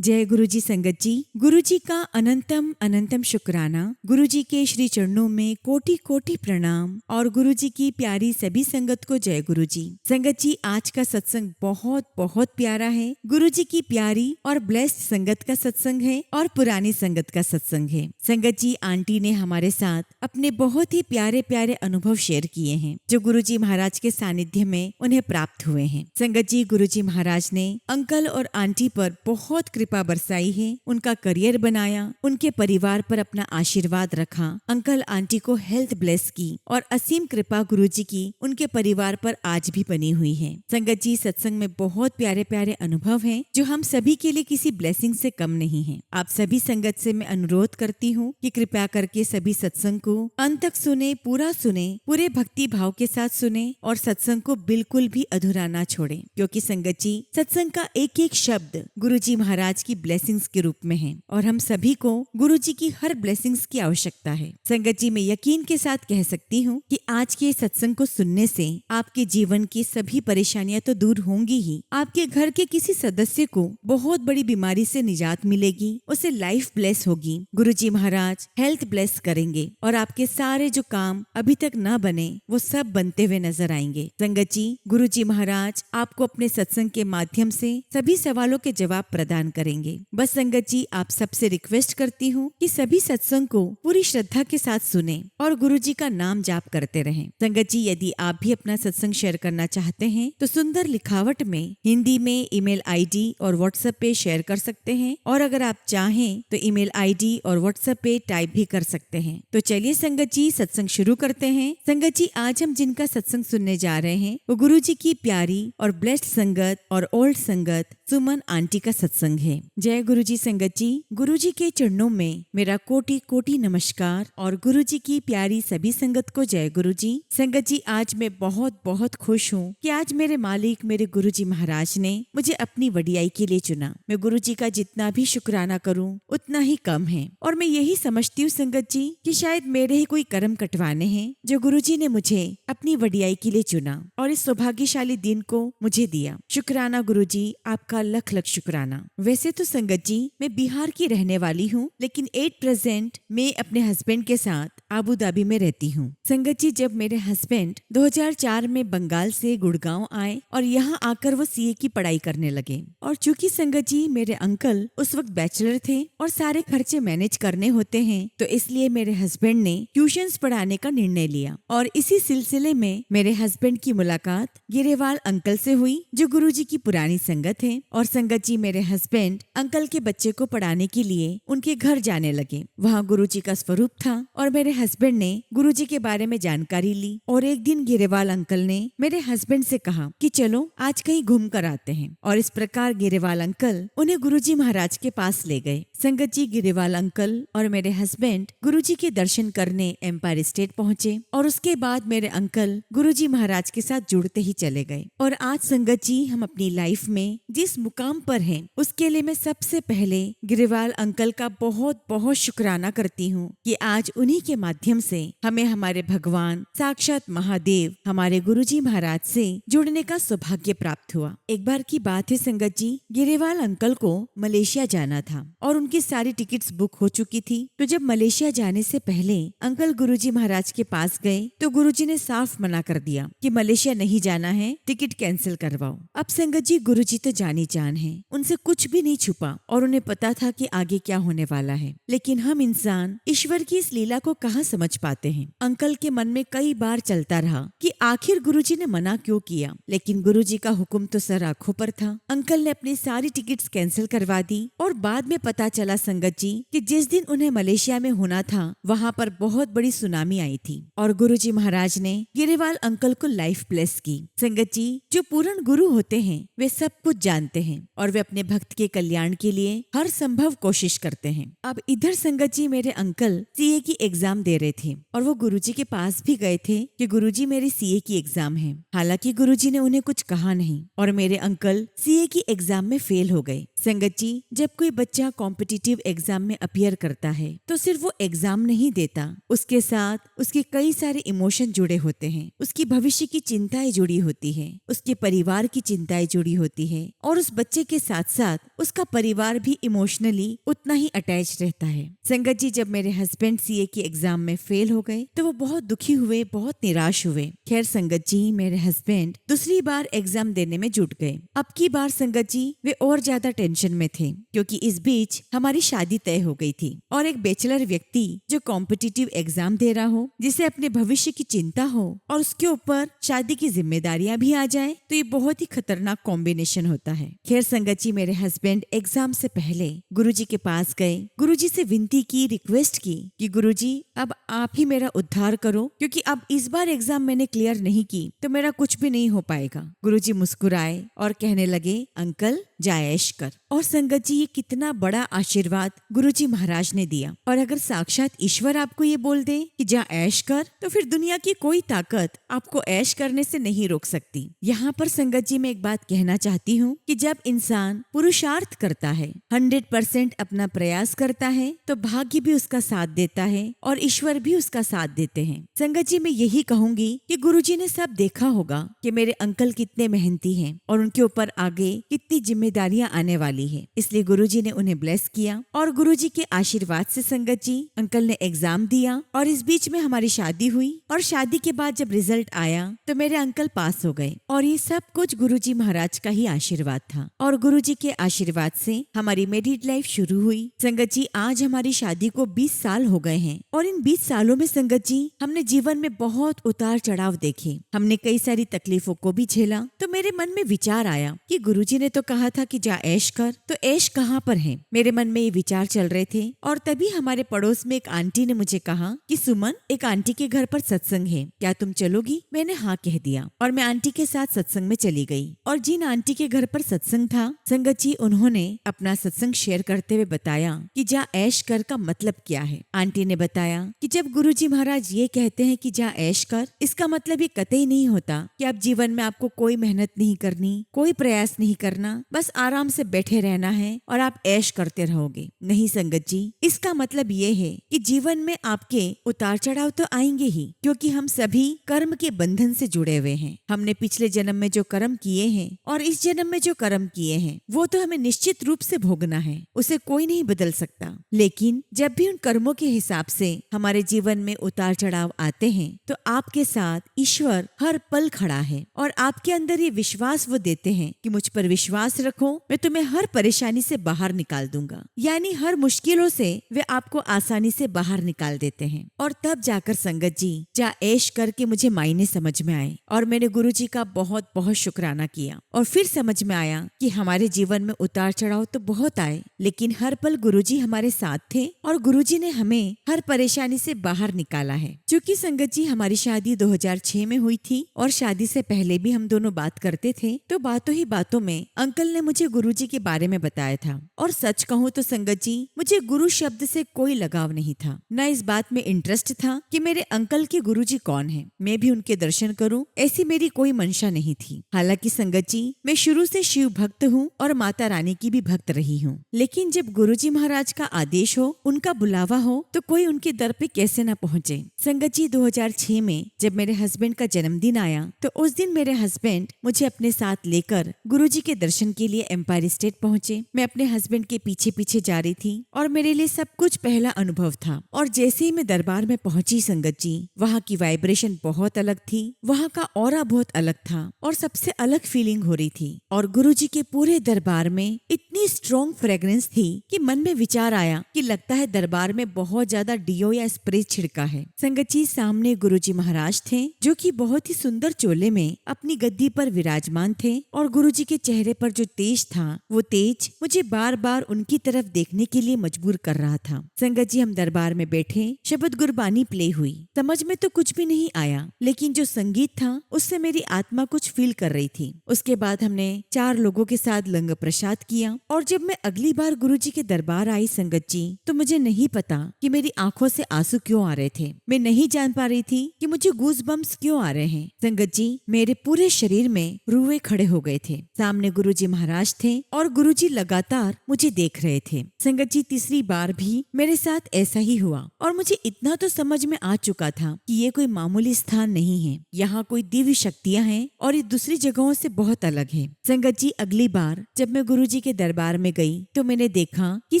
जय गुरु जी संगत जी। गुरु जी का अनंतम अनंतम शुक्राना। गुरु जी के श्री चरणों में कोटि कोटि प्रणाम और गुरु जी की प्यारी सभी संगत को जय गुरु जी। संगत जी, आज का सत्संग बहुत बहुत प्यारा है। गुरु जी की प्यारी और ब्लेस्ड संगत का सत्संग है और पुरानी संगत का सत्संग है। संगत जी, आंटी ने हमारे साथ अपने बहुत ही प्यारे प्यारे अनुभव शेयर किए हैं जो गुरु जी महाराज के सानिध्य में उन्हें प्राप्त हुए हैं। संगत जी, गुरु जी महाराज ने अंकल और आंटी पर बहुत कृपा बरसाई है, उनका करियर बनाया, उनके परिवार पर अपना आशीर्वाद रखा, अंकल आंटी को हेल्थ ब्लेस की और असीम कृपा गुरुजी की उनके परिवार पर आज भी बनी हुई है। संगत जी, सत्संग में बहुत प्यारे प्यारे अनुभव हैं जो हम सभी के लिए किसी ब्लेसिंग से कम नहीं है। आप सभी संगत से मैं अनुरोध करती हूँ कि कृपया करके सभी सत्संग को अंत तक सुने, पूरा सुने, पूरे भक्ति भाव के साथ सुने और सत्संग को बिल्कुल भी अधूरा ना छोड़े, क्योंकि संगत जी, सत्संग का एक एक शब्द गुरुजी महाराज की ब्लेसिंग्स के रूप में है और हम सभी को गुरुजी की हर ब्लेसिंग्स की आवश्यकता है। संगत जी, मैं यकीन के साथ कह सकती हूँ कि आज के सत्संग को सुनने से आपके जीवन की सभी परेशानियां तो दूर होंगी ही, आपके घर के किसी सदस्य को बहुत बड़ी बीमारी से निजात मिलेगी, उसे लाइफ ब्लेस होगी, गुरुजी महाराज हेल्थ ब्लेस करेंगे और आपके सारे जो काम अभी तक न बने वो सब बनते हुए नजर आएंगे। संगत जी, गुरुजी महाराज आपको अपने सत्संग के माध्यम से सभी सवालों के जवाब प्रदान करेंगे। बस संगत जी, आप सबसे रिक्वेस्ट करती हूँ कि सभी सत्संग को पूरी श्रद्धा के साथ सुने और गुरुजी का नाम जाप करते रहें। संगत जी, यदि आप भी अपना सत्संग शेयर करना चाहते हैं तो सुंदर लिखावट में हिंदी में ईमेल आईडी और व्हाट्सएप पे शेयर कर सकते हैं और अगर आप चाहें तो ईमेल आईडी और व्हाट्सएप पे टाइप भी कर सकते हैं। तो चलिए संगत जी, सत्संग शुरू करते हैं। संगत जी, आज हम जिनका सत्संग सुनने जा रहे हैं वो गुरुजी की प्यारी और ब्लेस्ड संगत और ओल्ड संगत सुमन आंटी का सत्संग है। जय गुरु जी संगत जी। गुरु जी के चरणों में मेरा कोटि कोटि नमस्कार और गुरु जी की प्यारी सभी संगत को जय गुरु जी। संगत जी, आज मैं बहुत बहुत खुश हूँ कि आज मेरे मालिक मेरे गुरु जी महाराज ने मुझे अपनी वडियाई के लिए चुना। मैं गुरु जी का जितना भी शुक्राना करूँ उतना ही कम है और मैं यही समझती हूँ संगत जी कि शायद मेरे ही कोई कर्म कटवाने हैं जो गुरु जी ने मुझे अपनी वडियाई के लिए चुना और इस सौभाग्यशाली दिन को मुझे दिया। शुक्राना गुरु जी, आपका लख लख शुक्राना। वैसे तो संगत जी, मैं बिहार की रहने वाली हूँ, लेकिन एट प्रेजेंट मैं अपने हस्बैंड के साथ आबू धाबी में रहती हूँ। संगत जी, जब मेरे हस्बैंड 2004 में बंगाल से गुड़गांव आए और यहाँ आकर वो सीए की पढ़ाई करने लगे और चूंकि संगत जी मेरे अंकल उस वक्त बैचलर थे और सारे खर्चे मैनेज करने होते हैं, तो इसलिए मेरे हस्बैंड ने ट्यूशंस पढ़ाने का निर्णय लिया और इसी सिलसिले में मेरे हस्बैंड की मुलाकात गिरेवाल अंकल से हुई जो गुरुजी की पुरानी संगत है। और संगत जी, मेरे हस्बैंड अंकल के बच्चे को पढ़ाने के लिए उनके घर जाने लगे। वहाँ गुरुजी का स्वरूप था और मेरे हस्बैंड ने गुरुजी के बारे में जानकारी ली और एक दिन गिरेवाल अंकल ने मेरे हस्बैंड से कहा कि चलो आज कहीं घूम कर आते हैं और इस प्रकार गिरेवाल अंकल उन्हें गुरुजी महाराज के पास ले गए। संगत जी, गिरेवाल अंकल और मेरे हस्बैंड गुरुजी के दर्शन करने एम्पायर स्टेट पहुँचे और उसके बाद मेरे अंकल गुरुजी महाराज के साथ जुड़ते ही चले गए। और आज संगत जी, हम अपनी लाइफ में जिस मुकाम पर हैं उसके लिए मैं सबसे पहले गिरेवाल अंकल का बहुत बहुत शुक्राना करती हूँ कि आज उन्हीं के माध्यम से हमें हमारे भगवान साक्षात महादेव हमारे गुरुजी महाराज से जुड़ने का सौभाग्य प्राप्त हुआ। एक बार की बात है संगत जी, गिरेवाल अंकल को मलेशिया जाना था और उनकी सारी टिकट्स बुक हो चुकी थी। तो जब मलेशिया जाने से पहले अंकल गुरुजी महाराज के पास गए तो गुरुजी ने साफ मना कर दिया कि मलेशिया नहीं जाना है, टिकट कैंसिल करवाओ। अब संगत जी, गुरुजी तो जानी जान है, उनसे कुछ भी नहीं छुपा और उन्हें पता था कि आगे क्या होने वाला है। लेकिन हम इंसान ईश्वर की इस लीला को कहाँ समझ पाते हैं। अंकल के मन में कई बार चलता रहा कि आखिर गुरुजी ने मना क्यों किया, लेकिन गुरुजी का हुक्म तो सर आंखों पर था। अंकल ने अपनी सारी टिकट्स कैंसिल करवा दी और बाद में पता चला संगत जी कि जिस दिन उन्हें मलेशिया में होना था वहाँ पर बहुत बड़ी सुनामी आई थी और गुरुजी महाराज ने गिरेवाल अंकल को लाइफ ब्लेस की। संगत जी, जो पूर्ण गुरु होते हैं वे सब कुछ जानते हैं और वे अपने भक्त के कल्याण के लिए हर संभव कोशिश करते हैं। अब इधर संगत जी, मेरे अंकल सीए की एग्जाम दे रहे थे और वो गुरुजी के पास भी गए थे कि गुरुजी मेरी सीए की एग्जाम है। हालांकि गुरुजी ने उन्हें कुछ कहा नहीं और मेरे अंकल सीए की एग्जाम में फेल हो गए। संगत जी, जब कोई बच्चा कॉम्पिटिटिव एग्जाम में अपीयर करता है तो सिर्फ वो एग्जाम नहीं देता, उसके साथ उसके कई सारे इमोशन जुड़े होते हैं, उसकी भविष्य की चिंताएं जुड़ी होती है, उसके परिवार की चिंताएं जुड़ी होती है और उस बच्चे के साथ साथ उसका परिवार भी इमोशनली उतना ही अटैच रहता है। संगत जी, जब मेरे हस्बैंड सीए की एग्जाम में फेल हो गए तो वो बहुत दुखी हुए, बहुत निराश हुए। खैर संगत जी, मेरे हस्बैंड दूसरी बार एग्जाम देने में जुट गए। अब की बार संगत जी वे और ज्यादा टेंशन में थे, क्योंकि इस बीच हमारी शादी तय हो गई थी। और एक बैचलर व्यक्ति जो कॉम्पिटिटिव एग्जाम दे रहा हो, जिसे अपने भविष्य की चिंता हो और उसके ऊपर शादी की जिम्मेदारियां भी आ जाए, तो ये बहुत ही खतरनाक कॉम्बिनेशन होता है। खैर संगत जी, मेरे हस्बैंड एग्जाम से पहले गुरुजी के पास गए, गुरुजी से विनती की, रिक्वेस्ट की कि गुरुजी अब आप ही मेरा उद्धार करो, क्योंकि अब इस बार एग्जाम मैंने क्लियर नहीं की तो मेरा कुछ भी नहीं हो पाएगा। गुरुजी मुस्कुराए और कहने लगे, अंकल जा ऐश कर। और संगत जी, ये कितना बड़ा आशीर्वाद गुरुजी महाराज ने दिया। और अगर साक्षात ईश्वर आपको ये बोल दे कि जा ऐश कर, तो फिर दुनिया की कोई ताकत आपको ऐश करने से नहीं रोक सकती। यहाँ पर संगत जी मैं एक बात कहना चाहती हूँ कि जब इंसान पुरुषार्थ करता है, 100% अपना प्रयास करता है, तो भाग्य भी उसका साथ देता है और ईश्वर भी उसका साथ देते हैं। संगत जी मैं यही कहूंगी कि गुरुजी ने सब देखा होगा कि मेरे अंकल कितने मेहनती हैं और उनके ऊपर आगे कितनी जिम्मेदारियां आने वाली है, इसलिए गुरुजी ने उन्हें ब्लेस किया। और गुरुजी के आशीर्वाद से संगत जी अंकल ने एग्जाम दिया और इस बीच में हमारी शादी हुई। और शादी के बाद जब रिजल्ट आया तो मेरे अंकल पास हो गए। और ये सब कुछ गुरुजी महाराज का ही आशीर्वाद था। और गुरुजी के आशीर्वाद से हमारी मैरिड लाइफ शुरू हुई। संगत जी आज हमारी शादी को 20 साल हो गए हैं और इन 20 सालों में संगत जी हमने जीवन में बहुत उतार चढ़ाव देखे, हमने कई सारी तकलीफों को भी झेला। तो मेरे मन में विचार आया कि गुरुजी ने तो कहा था कि जा ऐश कर, तो ऐश कहाँ पर है? मेरे मन में ये विचार चल रहे थे। और तभी हमारे पड़ोस में एक आंटी ने मुझे कहा कि सुमन, एक आंटी के घर पर सत्संग है, क्या तुम चलोगी? मैंने हाँ कह दिया और मैं आंटी के साथ सत्संग में चली गई। और जिन आंटी के घर पर सत्संग था संगत जी, उन्होंने अपना सत्संग शेयर करते हुए बताया कि जा ऐश कर का मतलब क्या है। आंटी ने बताया कि जब गुरुजी महाराज ये कहते हैं कि जा ऐश कर, इसका मतलब ये कतई नहीं होता कि आप जीवन में आपको कोई मेहनत नहीं करनी, कोई प्रयास नहीं करना, बस आराम से बैठे रहना है और आप ऐश करते रहोगे। नहीं संगत जी, इसका मतलब ये है कि जीवन में आपके उतार चढ़ाव तो आएंगे ही, क्योंकि हम सभी कर्म के बंधन से जुड़े हुए हैं। हमने पिछले जन्म में जो कर्म किए हैं और इस जन्म में जो कर्म किए हैं वो तो हमें निश्चित रूप से भोगना है, उसे कोई नहीं बदल सकता। लेकिन जब भी उन कर्मों के हिसाब से हमारे जीवन में उतार चढ़ाव आते हैं तो आपके साथ ईश्वर हर पल खड़ा है और आपके अंदर ये विश्वास वो देते हैं कि मुझ पर विश्वास रखो, मैं तुम्हें हर परेशानी से बाहर निकाल दूंगा। यानी हर मुश्किलों से वे आपको आसानी से बाहर निकाल देते हैं। और तब जाकर संगत जी जा ऐश करके मुझे मायने समझ में आए और मैंने गुरुजी का बहुत बहुत शुक्राना किया। और फिर समझ में आया कि हमारे जीवन में उतार चढ़ाव तो बहुत आए, लेकिन हर पल गुरुजी हमारे साथ थे और गुरुजी ने हमें हर परेशानी से बाहर निकाला है। क्योंकि संगत जी हमारी शादी 2006 में हुई थी और शादी से पहले भी हम दोनों बात करते थे, तो बातों ही बातों में अंकल ने मुझे गुरुजी के बारे में बताया था। और सच कहूँ तो संगत जी मुझे गुरु शब्द से कोई लगाव नहीं था, न इस बात में इंटरेस्ट था कि मेरे अंकल के गुरुजी कौन है, मैं भी उनके दर्शन करूं, ऐसी मेरी कोई मंशा नहीं थी। हालांकि संगत जी मैं शुरू से शिव भक्त हूँ और माता रानी की भी भक्त रही हूँ, लेकिन जब गुरुजी महाराज का आदेश हो, उनका बुलावा हो, तो कोई उनके दर पे कैसे न पहुँचे। संगत जी 2006 में जब मेरे हस्बैंड का जन्मदिन आया तो उस दिन मेरे हस्बैंड मुझे अपने साथ लेकर गुरुजी के दर्शन के लिए एम्पायर स्टेट पहुँचे। मैं अपने हस्बैंड के पीछे पीछे जा रही थी और मेरे लिए सब कुछ पहला अनुभव था। और जैसे ही मैं दरबार में पहुंची संगत जी, वहाँ की वाइब्रेशन बहुत अलग थी, वहाँ का ऑरा बहुत अलग था और सबसे अलग फीलिंग हो रही थी। और गुरुजी के पूरे दरबार में इतनी स्ट्रॉन्ग फ्रेग्रेंस थी कि मन में विचार आया कि लगता है दरबार में बहुत ज्यादा डीओ या स्प्रे छिड़का है। संगत जी सामने गुरुजी महाराज थे जो कि बहुत ही सुंदर चोले में अपनी गद्दी पर विराजमान थे और गुरुजी के चेहरे पर जो तेज था वो तेज मुझे बार बार उनकी तरफ देखने के लिए मजबूर कर रहा था। संगत जी हम दरबार में बैठे, शब्द गुरबानी प्ले हुई, समझ में तो कुछ भी नहीं आया, लेकिन जो संगीत था उससे मेरी आत्मा कुछ फील कर रही थी। उसके बाद हमने 4 लोगों के साथ लंगर प्रसाद किया। और जब मैं अगली बार गुरुजी के दरबार आई संगत जी, तो मुझे नहीं पता कि मेरी आंखों से आंसू क्यों आ रहे थे। मैं नहीं जान पा रही थी कि मुझे गूज बम्स क्यों आ रहे हैं। संगत जी मेरे पूरे शरीर में रुए खड़े हो गए थे। सामने गुरुजी महाराज महाराज थे और गुरुजी लगातार मुझे देख रहे थे। संगत जी, तीसरी बार भी मेरे साथ ऐसा ही हुआ और मुझे इतना तो समझ में आ चुका था कि ये कोई मामूली स्थान नहीं है, यहाँ कोई दिव्य शक्तियाँ हैं और ये दूसरी जगहों से बहुत अलग है। संगत जी, अगली बार जब मैं गुरुजी के दरबार में गई तो मैंने देखा कि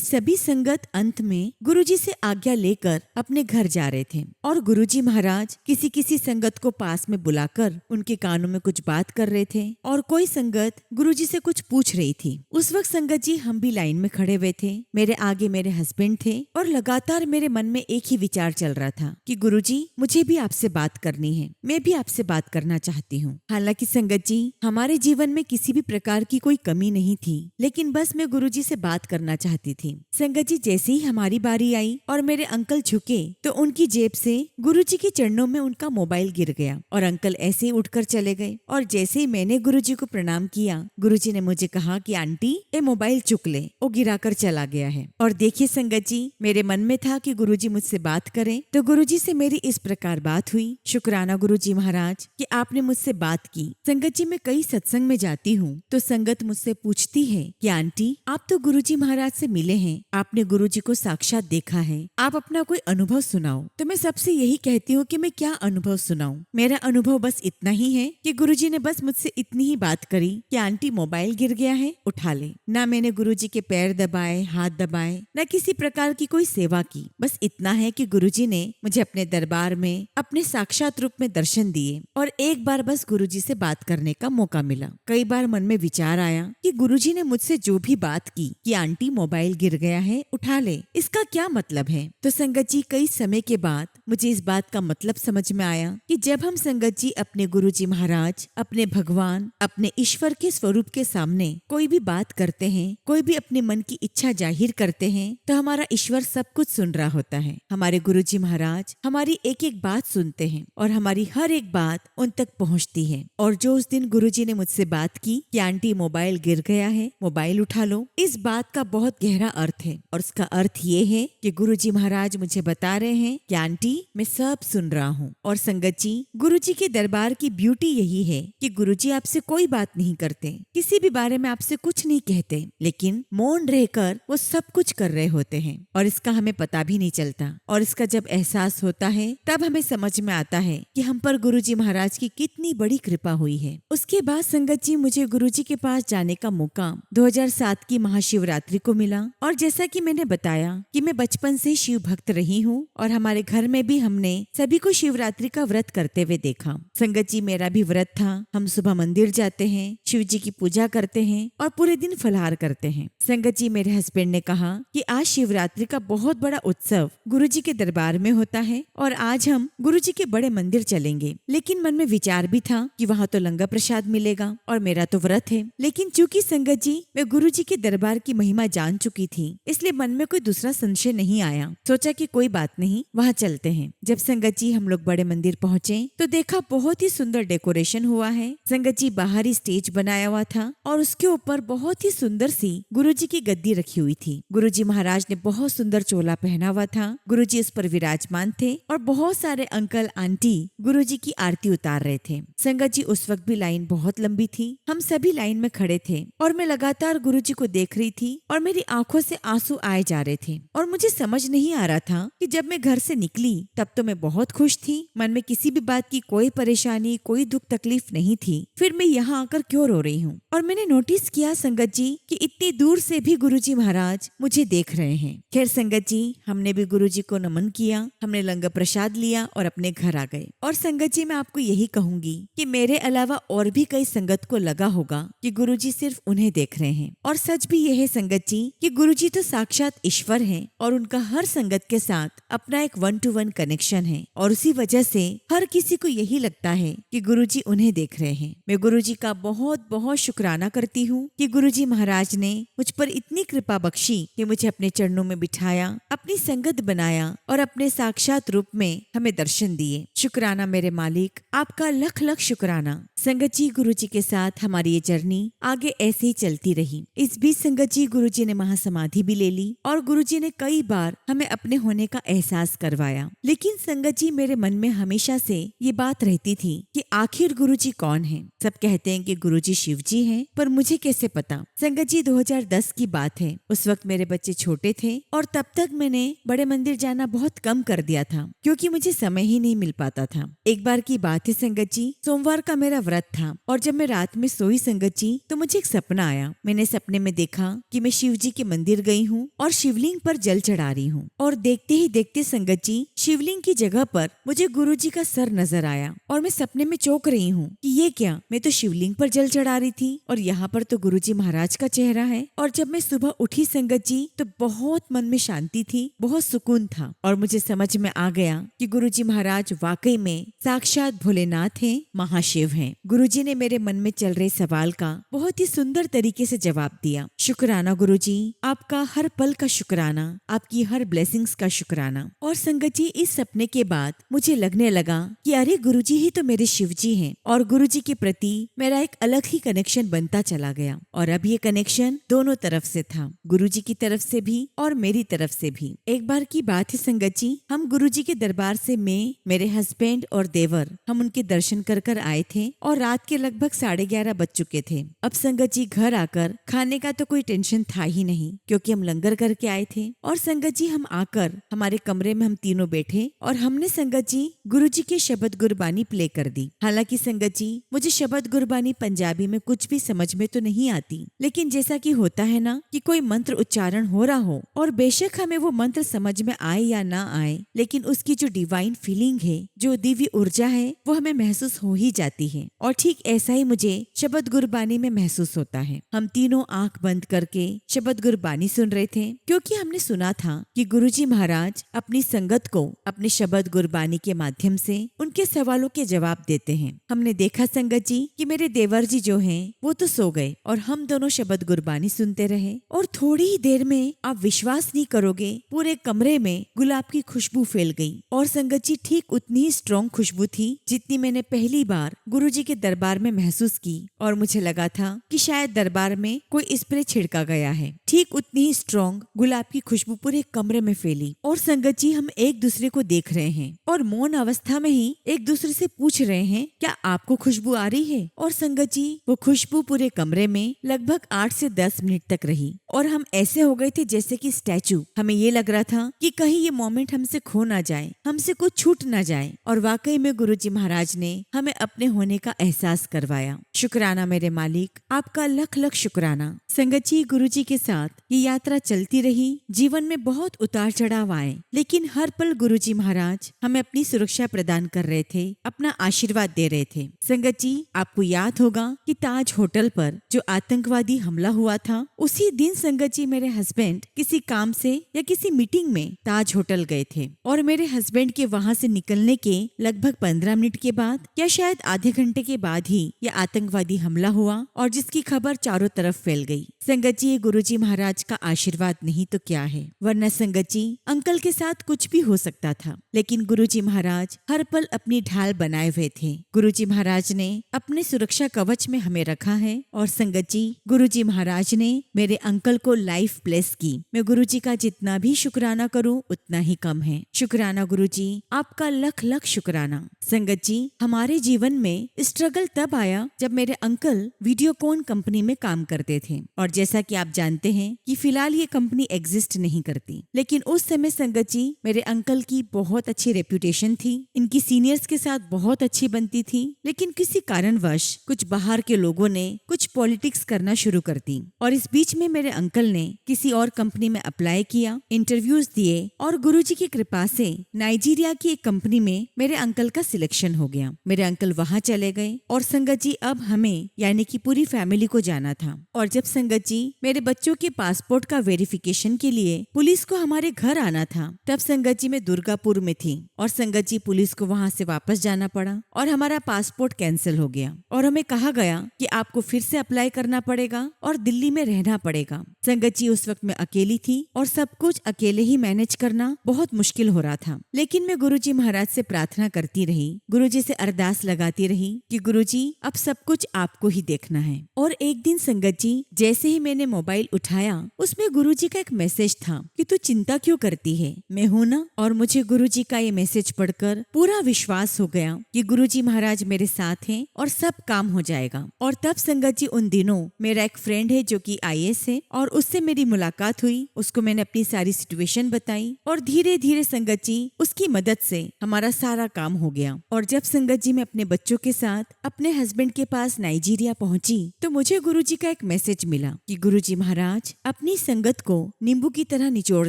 सभी संगत अंत में गुरुजी से आज्ञा लेकर अपने घर जा रहे थे और गुरुजी महाराज किसी किसी संगत को पास में बुलाकर उनके कानों में कुछ बात कर रहे थे और कोई संगत गुरुजी से कुछ पूछ रही थी। उस वक्त संगत जी हम भी लाइन में खड़े हुए थे। मेरे आगे मेरे हस्बैंड थे और लगातार मेरे मन में एक ही विचार चल रहा था कि गुरुजी, मुझे भी आपसे बात करनी है, मैं भी आपसे बात करना चाहती हूँ। हालांकि संगत जी, हमारे जीवन में किसी भी प्रकार की कोई कमी नहीं थी, लेकिन बस मैं गुरुजी से बात करना चाहती थी। संगत जी, जैसे ही हमारी बारी आई और मेरे अंकल झुके तो उनकी जेब से गुरुजी के चरणों में उनका मोबाइल गिर गया और अंकल ऐसे ही उठकर चले गए। और जैसे ही मैंने गुरुजी को प्रणाम किया, गुरुजी ने मुझे कहा कि आंटी, ये मोबाइल चुक ले, वो गिराकर चला गया है। और देखिए संगत जी, मेरे मन में था कि गुरुजी मुझसे बात करें, तो गुरुजी से मेरी इस प्रकार बात हुई। शुक्राना गुरुजी महाराज कि आपने मुझसे बात की। संगत जी, मैं कई सत्संग में जाती हूँ तो संगत मुझसे पूछती है कि आंटी, आप तो गुरुजी महाराज से मिले हैं, आपने गुरुजी को साक्षात देखा है, आप अपना कोई अनुभव सुनाओ। तो मैं सबसे यही कहती हूँ कि मैं क्या अनुभव सुनाऊं। मेरा अनुभव बस इतना ही है कि गुरुजी ने बस मुझसे इतनी ही बात करी कि आंटी, मोबाइल गिर गया है, उठा ले। ना मैंने गुरुजी के पैर दबाए, हाथ दबाए, न किसी प्रकार की कोई सेवा की। बस इतना है कि गुरुजी ने मुझे अपने दरबार में अपने साक्षात रूप में दर्शन दिए और एक बार बस गुरुजी से बात करने का मौका मिला। कई बार मन में विचार आया कि गुरुजी ने मुझसे जो भी बात की कि आंटी, मोबाइल गिर गया है, उठा ले, इसका क्या मतलब है। तो संगत जी, कई समय के बाद मुझे इस बात का मतलब समझ में आया कि जब हम संगत जी अपने गुरुजी महाराज, अपने भगवान, अपने ईश्वर के स्वरूप के सामने कोई भी बात करते हैं, कोई भी अपने मन की इच्छा जाहिर करते हैं, तो हमारा ईश्वर सब कुछ सुन रहा होता है। हमारे गुरुजी महाराज हमारी एक एक बात सुनते हैं और हमारी हर एक बात उन तक पहुंचती है। और जो उस दिन गुरुजी ने मुझसे बात की कि आंटी, मोबाइल गिर गया है, मोबाइल उठा लो, इस बात का बहुत गहरा अर्थ है। और उसका अर्थ ये है कि गुरुजी महाराज मुझे बता रहे हैं कि आंटी, मैं सब सुन रहा हूँ। और संगत जी, गुरुजी के दरबार की ब्यूटी यही है कि गुरुजी आपसे कोई बात नहीं करते, किसी भी बारे में आपसे कुछ नहीं कहते, लेकिन मौन रहकर वो सब कुछ कर रहे होते हैं और इसका हमें पता भी नहीं चलता। और इसका जब एहसास होता है तब हमें समझ में आता है कि हम पर गुरुजी महाराज की कितनी बड़ी कृपा हुई है। उसके बाद संगत जी, मुझे गुरुजी के पास जाने का मौका 2007 की महाशिवरात्रि को मिला। और जैसा कि मैंने बताया कि मैं बचपन से शिव भक्त रही हूँ और हमारे घर में भी हमने सभी को शिवरात्रि का व्रत करते हुए देखा। संगत जी, मेरा भी व्रत था। हम सुबह मंदिर जाते हैं, शिव जी की पूजा करते हैं और पूरे दिन फलाहार करते हैं। संगत जी, मेरे हस्बैंड ने कहा कि आज शिवरात्रि का बहुत बड़ा उत्सव गुरुजी के दरबार में होता है और आज हम गुरुजी के बड़े मंदिर चलेंगे। लेकिन मन में विचार भी था कि वहाँ तो लंगर प्रसाद मिलेगा और मेरा तो व्रत है। लेकिन चूंकि संगत जी, मैं गुरुजी के दरबार की महिमा जान चुकी थी, इसलिए मन में कोई दूसरा संशय नहीं आया। सोचा कि कोई बात नहीं, वहाँ चलते हैं। जब संगत जी हम लोग बड़े मंदिर पहुँचे तो देखा बहुत ही सुंदर डेकोरेशन हुआ है। संगत जी, बाहरी स्टेज बनाया हुआ था और उसके ऊपर बहुत ही सुंदर सी गुरुजी की गद्दी रखी हुई थी। गुरुजी महाराज ने बहुत सुंदर चोला पहना हुआ था। गुरुजी उस पर विराजमान थे और बहुत सारे अंकल आंटी गुरुजी की आरती उतार रहे थे। संगत जी, उस वक्त भी लाइन बहुत लंबी थी। हम सभी लाइन में खड़े थे और मैं लगातार गुरुजी को देख रही थी और मेरी आंखों से आंसू आए जा रहे थे। और मुझे समझ नहीं आ रहा था कि जब मैं घर से निकली तब तो मैं बहुत खुश थी, मन में किसी भी बात की कोई परेशानी, कोई दुख तकलीफ नहीं थी, फिर मैं यहाँ आकर क्यों रो रही हूँ। और मैंने नोटिस किया संगत जी कि इतनी दूर से भी गुरुजी महाराज मुझे देख रहे हैं। खैर संगत जी, हमने भी गुरुजी को नमन किया, हमने लंगर प्रसाद लिया और अपने घर आ गए। और संगत जी, मैं आपको यही कहूंगी कि मेरे अलावा और भी कई संगत को लगा होगा कि गुरुजी सिर्फ उन्हें देख रहे हैं। और सच भी यह है संगत जी कि गुरुजी तो साक्षात ईश्वर हैं और उनका हर संगत के साथ अपना एक 1-to-1 कनेक्शन है। और उसी वजह से हर किसी को यही लगता है कि गुरुजी उन्हें देख रहे हैं। मैं गुरुजी का बहुत बहुत शुक्राना करती हूँ कि गुरुजी महाराज ने मुझ पर इतनी कृपा बख्शी कि मुझे अपने चरणों में बिठाया, अपनी संगत बनाया और अपने साक्षात रूप में हमें दर्शन दिए। शुक्राना मेरे मालिक, आपका लख लख शुक्राना। संगत जी, गुरु जी के साथ हमारी ये जर्नी आगे ऐसे ही चलती रही। इस बीच संगत जी, गुरु जी ने महासमाधि भी ले ली और गुरु जी ने कई बार हमें अपने होने का एहसास करवाया। लेकिन संगत जी, मेरे मन में हमेशा से ये बात रहती थी कि आखिर गुरु जी कौन है। सब कहते हैं कि गुरु जी शिव जी हैं, पर मुझे कैसे पता। संगत जी, 2010 की बात है। उस वक्त मेरे बच्चे छोटे थे और तब तक मैंने बड़े मंदिर जाना बहुत कम कर दिया था, क्योंकि मुझे समय ही नहीं मिल पाता था। एक बार की बात है संगत जी, सोमवार का मेरा व्रत था और जब मैं रात में सोई संगत जी, तो मुझे एक सपना आया। मैंने सपने में देखा कि मैं शिव जी के मंदिर गई हूँ और शिवलिंग पर जल चढ़ा रही हूँ, और देखते ही देखते संगत जी, शिवलिंग की जगह पर मुझे गुरु जी का सर नजर आया और मैं सपने में चौंक रही हूँ कि ये क्या, मैं तो शिवलिंग पर जल चढ़ा रही थी और यहाँ पर तो गुरु जी महाराज का चेहरा है। और जब मैं सुबह उठी संगत जी, तो बहुत मन में शांति थी, बहुत सुकून था और मुझे समझ में आ गया कि गुरु जी महाराज वाकई में साक्षात भोलेनाथ हैं, महाशिव हैं। गुरु जी ने मेरे मन में चल रहे सवाल का बहुत ही सुंदर तरीके से जवाब दिया। शुक्राना गुरु जी, आपका हर पल का शुक्राना, आपकी हर ब्लेसिंग्स का शुक्राना। और संगत जी, इस सपने के बाद मुझे लगने लगा कि अरे गुरु जी ही तो मेरे शिव जी हैं और गुरु जी के प्रति मेरा एक अलग ही कनेक्शन बनता चला गया। और अब ये कनेक्शन दोनों तरफ से था, गुरु जी की तरफ से भी और मेरी तरफ से भी। एक बार की बात है संगत जी, हम गुरु जी के दरबार से मैं, मेरे हस्बैंड और देवर, हम उनके दर्शन कर आए थे और रात के लगभग 11:30 बज चुके थे। अब संगत जी, घर आकर खाने का तो कोई टेंशन था ही नहीं, क्योंकि हम लंगर करके आए थे। और संगत जी, हम आकर हमारे कमरे में हम तीनों बैठे और हमने संगत जी गुरु जी के शब्द गुरबानी प्ले कर दी। हालांकि संगत जी, मुझे शब्द गुरबानी पंजाबी में कुछ भी समझ में तो नहीं आती, लेकिन जैसा कि होता है ना कि कोई मंत्र उच्चारण हो रहा हो और बेशक हमें वो मंत्र समझ में आए या ना आए, लेकिन उसकी जो डिवाइन फीलिंग है, जो दिव्य ऊर्जा है, वो हमें महसूस हो ही जाती है। और ठीक ऐसा ही मुझे शब्द गुरबानी में महसूस होता है। हम तीनों आंख बंद करके शब्द गुरबानी सुन रहे थे, क्योंकि हमने सुना था कि गुरुजी महाराज अपनी संगत को अपने शब्द गुरबानी के माध्यम से उनके सवालों के जवाब देते हैं। हमने देखा संगत जी कि मेरे देवर जी जो हैं वो तो सो गए और हम दोनों शब्द गुरबानी सुनते रहे, और थोड़ी ही देर में आप विश्वास नहीं करोगे, पूरे कमरे में गुलाब की खुशबू फैल गई। और संगत जी, ठीक उतनी ही स्ट्रॉन्ग खुशबू थी जितनी मैंने पहली बार गुरुजी के दरबार में महसूस की, और मुझे लगा था कि शायद दरबार में कोई स्प्रे छिड़का गया है। ठीक उतनी ही स्ट्रॉन्ग गुलाब की खुशबू पूरे कमरे में फैली। और संगत जी, हम एक दूसरे को देख रहे हैं और मौन अवस्था में ही एक दूसरे से पूछ रहे हैं, क्या आपको खुशबू आ रही है? और संगत जी, वो खुशबू पूरे कमरे में लगभग 8 से 10 मिनट तक रही और हम ऐसे हो गए थे जैसे कि स्टैचू। हमें ये लग रहा था कि कहीं ये मोमेंट हमसे खो ना जाए, हमसे कुछ छूट ना जाए। और वाकई में गुरुजी महाराज ने हमें अपने होने का एहसास करवाया। शुक्राना मेरे मालिक, आपका लख लख शुक्राना। संगत जी, गुरुजी के साथ ये यात्रा चलती रही। जीवन में बहुत उतार चढ़ाव आए, लेकिन हर पल गुरुजी महाराज हमें अपनी सुरक्षा प्रदान कर रहे थे, अपना आशीर्वाद दे रहे थे। संगत जी, आपको याद होगा कि ताज होटल पर जो आतंकवादी हमला हुआ था, उसी दिन संगत जी मेरे हस्बैंड किसी काम से या किसी मीटिंग में ताज होटल गए थे, और मेरे हस्बैंड के वहां से निकलने के लगभग 15 मिनट के बाद या शायद आधे घंटे के बाद ही यह आतंकवादी हमला हुआ, और जिसकी खबर चारों तरफ फैल गई। संगत जी, गुरुजी महाराज का आशीर्वाद नहीं तो क्या है, वरना संगत जी अंकल के साथ कुछ भी हो सकता था, लेकिन गुरुजी महाराज हर पल अपनी ढाल बनाए हुए थे। गुरुजी महाराज ने अपने सुरक्षा कवच में हमें रखा है, और संगत जी, गुरुजी महाराज ने मेरे अंकल को लाइफ ब्लेस की। मैं गुरुजी का जितना भी शुक्राना करूं उतना ही कम है। शुक्राना गुरुजी, आपका लख लख शुक्राना। संगत जी, हमारे जीवन में स्ट्रगल तब आया जब मेरे अंकल वीडियोकॉन कंपनी में काम करते थे, और जैसा कि आप जानते हैं कि फिलहाल ये कंपनी एग्जिस्ट नहीं करती, लेकिन उस समय संगत जी मेरे अंकल की बहुत अच्छी रेप्यूटेशन थी, इनकी सीनियर्स के साथ बहुत अच्छी बनती थी। लेकिन किसी कारणवश कुछ बाहर के लोगों ने कुछ पॉलिटिक्स करना शुरू कर दी, और इस बीच में मेरे अंकल ने किसी और कंपनी में अप्लाई किया, इंटरव्यूज दिए, और गुरुजी की कृपा से नाइजीरिया की एक कंपनी में मेरे अंकल का सिलेक्शन हो गया। मेरे अंकल वहां चले गए, और संगत जी अब हमें यानी कि पूरी फैमिली को जाना था। और जब संगत जी मेरे बच्चों के पासपोर्ट का वेरिफिकेशन के लिए पुलिस को हमारे घर आना था, तब संगत जी मैं दुर्गापुर में थी और संगत जी पुलिस को वहाँ से वापस जाना पड़ा और हमारा पासपोर्ट कैंसिल हो गया और हमें कहा गया कि आपको फिर से अप्लाई करना पड़ेगा और दिल्ली में रहना पड़ेगा। संगत जी उस वक्त मैं अकेली थी और सब कुछ अकेले ही मैनेज करना बहुत मुश्किल हो रहा था, लेकिन मैं गुरुजी महाराज से प्रार्थना करती रही, गुरुजी से अरदास लगाती रही कि गुरुजी अब सब कुछ आपको ही देखना है। और एक दिन संगत जी जैसे ही मैंने मोबाइल उठाया उसमें गुरुजी का एक मैसेज था कि तू चिंता क्यों करती है, मैं हूं ना। और मुझे गुरुजी का ये मैसेज पढ़कर पूरा विश्वास हो गया कि गुरुजी महाराज मेरे साथ हैं और सब काम हो जाएगा। और तब संगत जी उन दिनों मेरा एक फ्रेंड है जो कि IAS है और उससे मेरी मुलाकात हुई, उसको मैंने अपनी सारी सिचुएशन बताई और धीरे धीरे संगत जी उसकी मदद से हमारा सारा काम हो गया। और जब संगत जी मैं अपने बच्चों के साथ अपने हस्बैंड के पास नाइजीरिया पहुंची तो मुझे गुरुजी का एक मैसेज मिला कि गुरुजी महाराज अपनी संगत को नींबू की तरह निचोड़